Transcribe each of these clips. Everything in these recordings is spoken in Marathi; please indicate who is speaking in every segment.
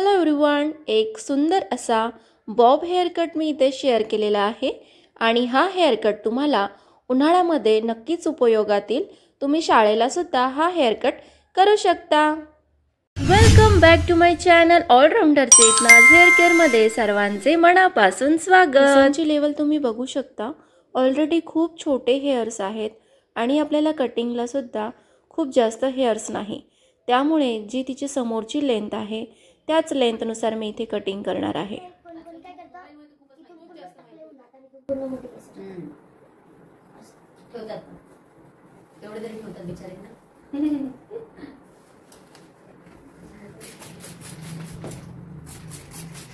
Speaker 1: हॅलो एव्हरीवन, एक सुंदर असा बॉब हेअरकट मी इथे शेअर केलेला आहे आणि हा हेअरकट तुम्हाला उन्हाळ्यामध्ये नक्कीच उपयोगात येईल। तुम्ही शाळेला सुद्धा हा हेअरकट करू शकता। Welcome back to my channel allrounder Chetana's hair care मध्ये सर्वांचे मनापासून स्वागत। केसांची लेवल तुम्ही बघू शकता, ऑलरेडी खूप छोटे हेअर्स आहेत आणि आपल्याला कटिंगला सुद्धा खूप जास्त हेअर्स नाही, त्यामुळे जी तिची समोरची लेंथ आहे त्याच लेंथनुसार मी इथे कटिंग करणार आहे।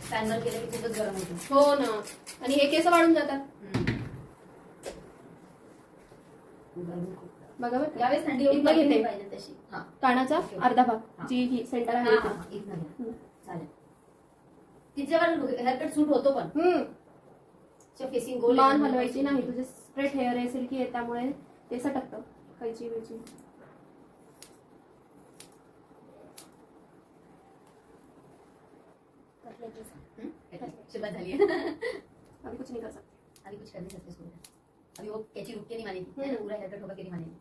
Speaker 2: स्टँडवर केलं की खूपच गरम होतं।
Speaker 3: हो ना, आणि हे केस वाढून जातात। बघा बरं,
Speaker 2: यावेळेस थंडी
Speaker 3: घेते
Speaker 2: पाहिजे तशी। हां,
Speaker 3: कानाचा अर्धा भाग जी ही सेंटर आहे
Speaker 2: इथं चालेल। तिच्यावर हेअरकट सूट होतो पण फेसिंग गोल
Speaker 3: मान हलवायची नाही, तुझे स्ट्रेट हेअर आहे, सिल्की आहे, त्यामुळे ते सटकतं कैची वेची।
Speaker 2: शुरुआत झाली है।
Speaker 3: अभी कुछ नहीं कर सकते,
Speaker 2: अभी कुछ कर नहीं सकते इसको। अभी वो कैची रुक के नहीं मानेगी, पूरा हेयरकट होगा के नहीं मानेगी।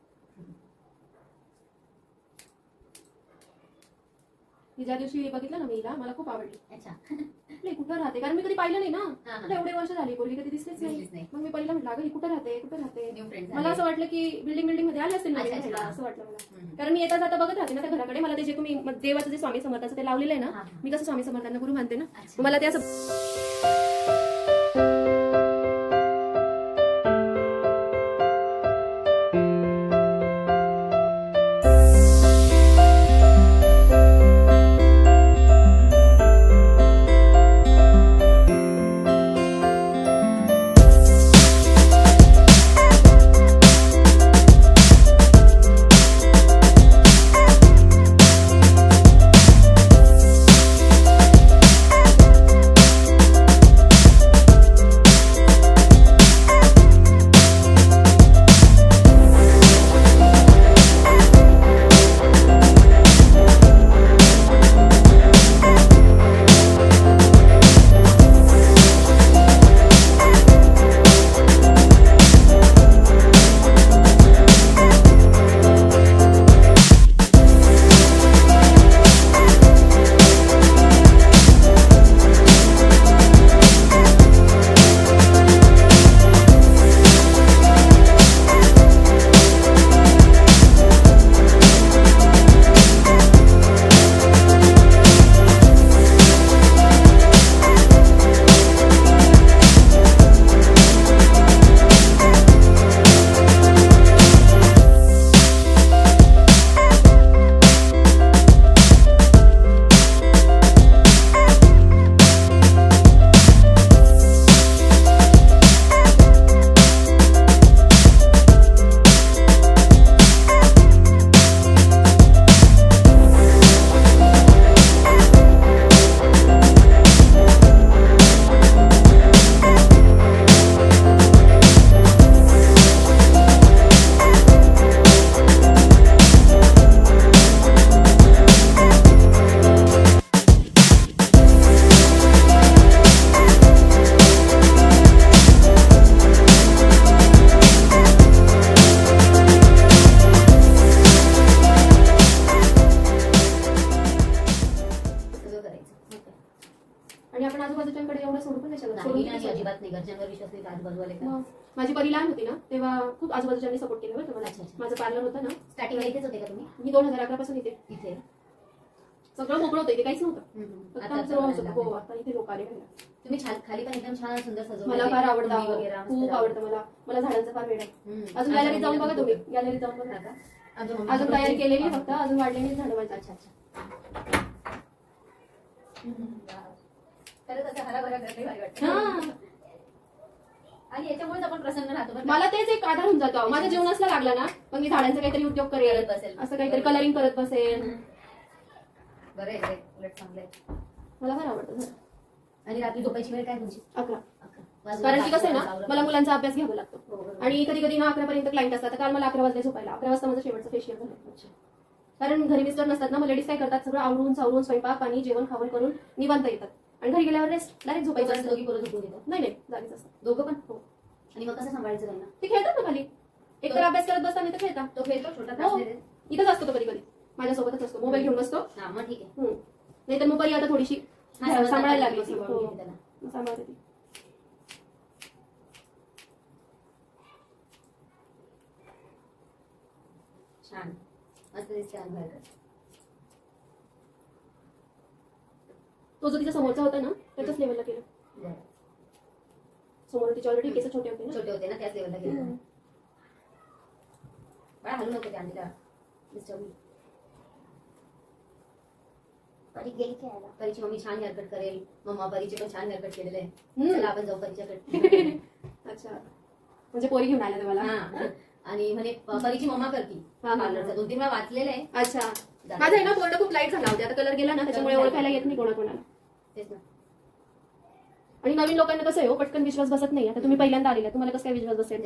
Speaker 3: ज्या दिवशी बघितलं ना मी हिला, मला खूप आवडली।
Speaker 2: अच्छा,
Speaker 3: नाही कुठं राहते, कारण मी कधी पाहिलं नाही ना, एवढे वर्ष झाली पोरगी कधी दिसलीच नाही। मग मी पहिला म्हटलं अगं ही कुठं राहते कुठं राहते,
Speaker 2: न्यू फ्रेंड्स।
Speaker 3: मला असं वाटलं की बिल्डिंग मध्ये आले असतील असं वाटलं मला, कारण मी येता जाता बघत राहते ना त्या घराकडे। मला ते जे तुम्ही देवाचं जे स्वामी समर्थाचं ते लावलेलं आहे ना, मी कसं स्वामी समर्थांना गुरु मानते ना, मला ते असं आजूबाजूच्यांकडे एवढं सोडून पण नाही शकत।
Speaker 2: अजिबात नाही, घरच्यांवर विश्वास नाही, आजूबाजूवाले का।
Speaker 3: माझी परी लहान होती ना तेव्हा खूप आजूबाजूच्यांनी सपोर्ट केला बरं मला। माझं पार्लर होतं ना,
Speaker 2: स्टार्टिंगला इथेच होते का तुम्ही?
Speaker 3: मी 2011 पासून इथे सगळं मोकळं होतं, इथे काहीच नव्हतं। हो, आता इथे लोक आले।
Speaker 2: तुम्ही खाली पण एकदम छान सुंदर सजवलं,
Speaker 3: मला फार आवडतं, खूप आवडतं मला झाडांचा फार वेळ आहे। अजून गॅलरीत जाऊन बघा तुम्ही, गॅलरीत जाऊन बघा का, अजून तयारी केलेली, फक्त अजून वाढलेली झाडं माझी।
Speaker 2: अच्छा, खरंच असं हराभरा करते भारी वाटतं, आणि याच्यामुळेच आपण प्रसन्न राहतो।
Speaker 3: मला तेच एक आधार होऊन जातो, माझ्या जीवनासला लागला ना मग मी झाडांचा काहीतरी उद्योग करेल, असं काहीतरी कलरिंग करत बसेल।
Speaker 2: बरं आहे, उलट चांगलं आहे,
Speaker 3: मला फार आवडतं।
Speaker 2: आणि रात्री झोपायची वेळ काय तुमची?
Speaker 3: 11, कारण की कसं आहे ना, मला मुलांचा अभ्यास घ्यावा लागतो आणि कधी कधी ना 11 पर्यंत क्लायंट असतात। काल मला 11 वाजले झोपायला, 11 वाजता माझं शेवटचं फेशियल झालं। कारण घरी मिस्टर नसतात ना, मग लेडीज काय करतात, सगळं आवरून सावरून स्वयंपाक पाणी जेवण खावण करून निवांत येतात आणि घरी गेल्यावर रेस्ट डायरेक्ट झोपायचं असतं.
Speaker 2: दोघी पोरं झोपून देतात?
Speaker 3: नाही जागीच असतात
Speaker 2: दोघं पण? हो. आणि मग कसं सांभाळायचं त्यांना?
Speaker 3: ते खेळतात ना खाली, एक तर अभ्यास करत बसतात, नाही तर खेळतात.
Speaker 2: तो खेळतो छोटा
Speaker 3: हो.
Speaker 2: त्रास देते?
Speaker 3: इथंच असतो तो कधी कधी माझ्यासोबतच असतो, मोबाईल घेऊन बसतो.
Speaker 2: हा मग ठीक आहे.
Speaker 3: नाही तर मग परी आता थोडीशी सांभाळायला लागली ती.
Speaker 2: सांभाळून घेते त्याला.
Speaker 3: सांभाळते ती.
Speaker 2: छान मस्त दिसते अंगावर.
Speaker 3: तो जो तिच्या समोरचा होता ना त्याच्याच लेवलला केलं.
Speaker 2: बरं.
Speaker 3: समोर तिचे ऑलरेडी केस छोटे होते ना.
Speaker 2: छोटे होते ना, त्याच लेवलला गेले. बाळा हलू नको, ते आणलेला मिस्टर मी. परी गेली खेळायला. परीची मम्मी छान हेअरकट करेल. मम्मा परीचे पण छान हेअरकट केलेले आहे. चला आपण जाऊ परीच्याकडे.
Speaker 3: अच्छा, म्हणजे पोरी घेऊन आल्या तुम्हाला.
Speaker 2: हा, आणि म्हणे परीची मम्मा करती पार्लरचा. 2-3 वेळा वाचलेलं आहे.
Speaker 3: अच्छा, माझा आहे ना बोर्ड खूप लाईट झाला होता, आता कलर गेला ना त्याच्यामुळे ओळखायला येत नाही कोणाकोणाला.
Speaker 2: तेच ना.
Speaker 3: आणि नवीन लोकांना कसं आहे हो, पटकन विश्वास बसत नाही. आता तुम्ही पहिल्यांदा आलेला, तुम्हाला कसं काय विश्वास बसेल.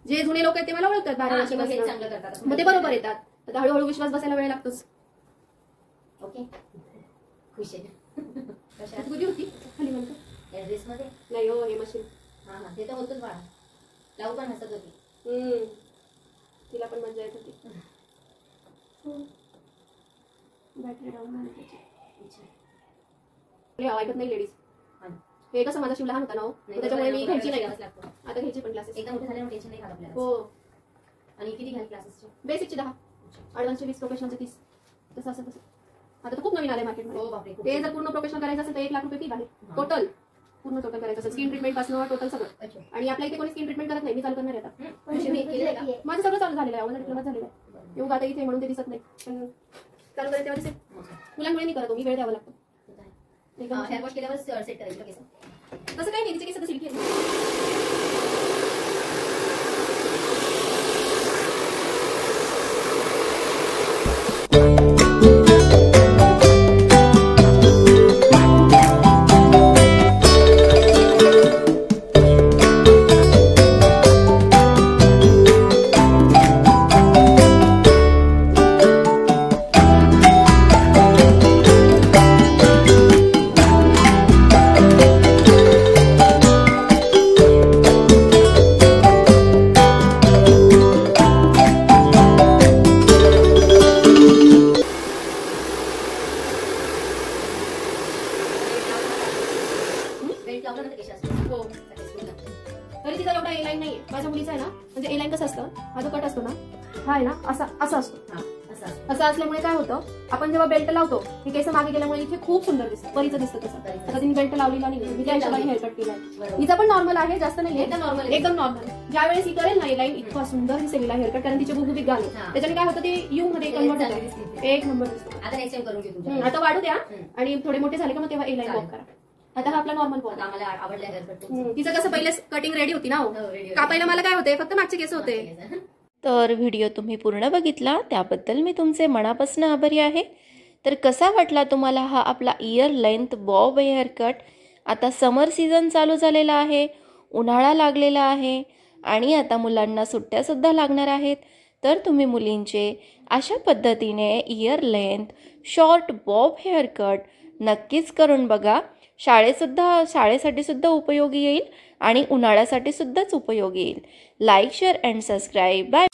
Speaker 3: जे जुने लोक आहेत ते मला ओळखतात 12 वर्षापासून,
Speaker 2: चांगलं करतात
Speaker 3: मग ते बरोबर येतात. आता हळूहळू विश्वास बसायला वेळ लागतोच.
Speaker 2: ओके, खुश आहे. कशा
Speaker 3: तुझी होती खाली म्हणतो
Speaker 2: ड्रेस मध्ये?
Speaker 3: नाही हो, हे मशीन.
Speaker 2: हा ते तर होतच बाळा. लावू पण हसत होती.
Speaker 3: तिला पण मजा येत होती. बॅटरी डाऊन झाली त्याची. ऐकत नाही लेडीज. हे कसं माझा शिव लहान होता ना हो, त्याच्यामुळे मी घ्यायची नाही. आता घ्यायची पण क्लासेस.
Speaker 2: एकदा मोठे झाल्यावर टेन्शन नाही खात आपल्याला.
Speaker 3: हो.
Speaker 2: आणि किती घ्याल क्लासेसचे?
Speaker 3: बेसिकचे 10, ॲडव्हान्सचे 20, प्रोफेशनलचे 30. तसं असं तसं. आता तर खूप नवीन आले मार्केटमध्ये.
Speaker 2: हो बापरे.
Speaker 3: ते जर पूर्ण प्रोफेशनल करायचं असेल तर 1 लाख रुपये फी आहे टोटल. पूर्ण टोटल करायचं असेल स्किन ट्रीटमेंट पासून टोटल सगळं. आणि आपल्या इथे कोणी स्किन ट्रीटमेंट करत नाही, मी चालू करणार आहे आता. माझं सगळं चालू झालेलं आहे, माझा डिप्लोमा झालेला आहे. येऊ आता इथे म्हणून ते दिसत नाही, पण चालू करायचं तेव्हा दिसेल. मुलांमुळे नाही करत, मी वेळ द्यावा लागतो.
Speaker 2: हेअर वॉश केल्यावर सेट करायचं केस?
Speaker 3: तसं काही नाही, तिचे केस सिल्की आहे. तरी तिचा एवढा ए लाईन नाहीये. माझ्या मुलीचा आहे ना, म्हणजे ए लाईन कसं असतं, हा जो कट असतो ना, हा आहे ना असा असतो. असं असल्यामुळे काय होतं, आपण जेव्हा बेल्ट लावतो हे केस मागे गेल्यामुळे इथे खूप सुंदर दिसतं, परीचं दिसतं तसं. आता तिने बेल्ट लावलेला नाही, मी त्या हिशोबाने हेअरकट केलाय. हिचा पण नॉर्मल आहे, जास्त नाहीये, एकदम नॉर्मल. ज्या वेळेस ही करेल ना ए लाईन, इतका सुंदर दिसेल हिला हेअरकट, कारण तिचे गुबगुबीत गाल त्याच्याने काय होतं, ते यू मध्ये कन्वर्ट होतं. एक नंबर दिसतो.
Speaker 2: आता नेक्स्ट टाइम करून घेऊ.
Speaker 3: आता वाढू द्या आणि थोडे मोठे झाले का मग तेव्हा ए लाईन वॉक करा. आता हा आपला नॉर्मल बॉल.
Speaker 2: आम्हाला आवडला हेअरकट.
Speaker 3: तिचं कसं पहिले कटिंग रेडी होती ना, कापायला मला काय होते, फक्त मागचे केस होते.
Speaker 1: तर व्हिडिओ तुम्ही पूर्ण बघितला त्याबद्दल मी तुमचे मनापासून आभारी आहे. तर कसा वाटला तुम्हाला हा आपला इयर लेंथ बॉब हेअरकट? आता समर सीझन चालू झालेला आहे, उन्हाळा लागलेला आहे आणि आता मुलांना सुट्ट्यासुद्धा लागणार आहेत. तर तुम्ही मुलींचे अशा पद्धतीने year length short Bob haircut नक्कीच करून बघा. शाळेसाठी सुद्धा उपयोगी येईल आणि उन्हाळ्यासाठी सुद्धाच उपयोगी येईल. Like share and subscribe. Bye.